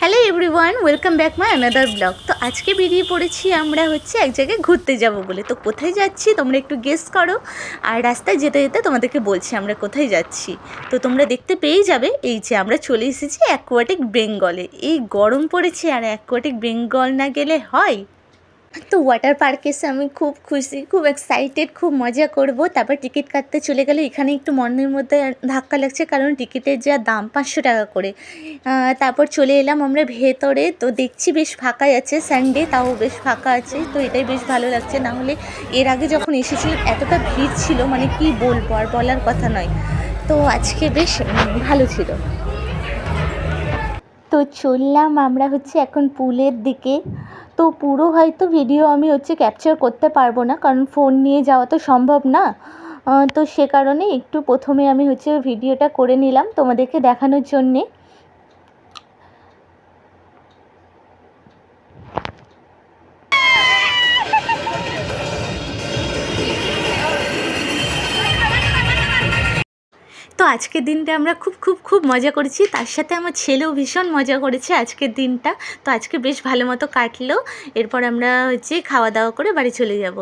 Hello everyone, welcome back my another blog. তো আজকে বেরিয়ে পড়েছি আমরা এক জায়গায় ঘুরতে যাব বলে। তো কোথায় যাচ্ছি তোমরা একটু গেস করো, আর রাস্তায় যেতে যেতে তোমাদেরকে বলছি আমরা কোথায় যাচ্ছি। তো তোমরা দেখতে পেয়েই যাবে, এই যে আমরা চলে এসেছি অ্যাকোয়াটিক বেঙ্গলে। এই গরম পড়েছে আর অ্যাকোয়াটিক বেঙ্গল না গেলে হয়। তো ওয়াটার পার্কে এসে আমি খুব খুশি, খুব এক্সাইটেড, খুব মজা করব। তারপর টিকিট কাটতে চলে গেলে এখানে একটু মনের মধ্যে ধাক্কা লাগছে, কারণ টিকিটের যা দাম 500 টাকা করে। তারপর চলে এলাম আমরা ভেতরে। তো দেখছি বেশ ফাঁকাই আছে, সানডে তাও বেশ ফাঁকা আছে, তো এটাই বেশ ভালো লাগছে। না হলে এর আগে যখন এসেছিলাম এতটা ভিড় ছিল, মানে কি বলবো, আর বলার কথা নয়। তো আজকে বেশ ভালো ছিল। তো চললাম আমরা এখন পুলের দিকে। তো পুরো হয়তো ভিডিও আমি ক্যাপচার করতে পারবো না, কারণ ফোন নিয়ে যাওয়া তো সম্ভব না। তো সে কারণে একটু প্রথমে আমি ভিডিওটা করে নিলাম তোমাদেরকে দেখানোর জন্যে। তো আজকের দিনটা আমরা খুব খুব খুব মজা করেছি, তার সাথে আমার ছেলেও ভীষণ মজা করেছে আজকের দিনটা। তো আজকে বেশ ভালো মতো কাটলো। এরপর আমরা খাওয়া দাওয়া করে বাড়ি চলে যাব।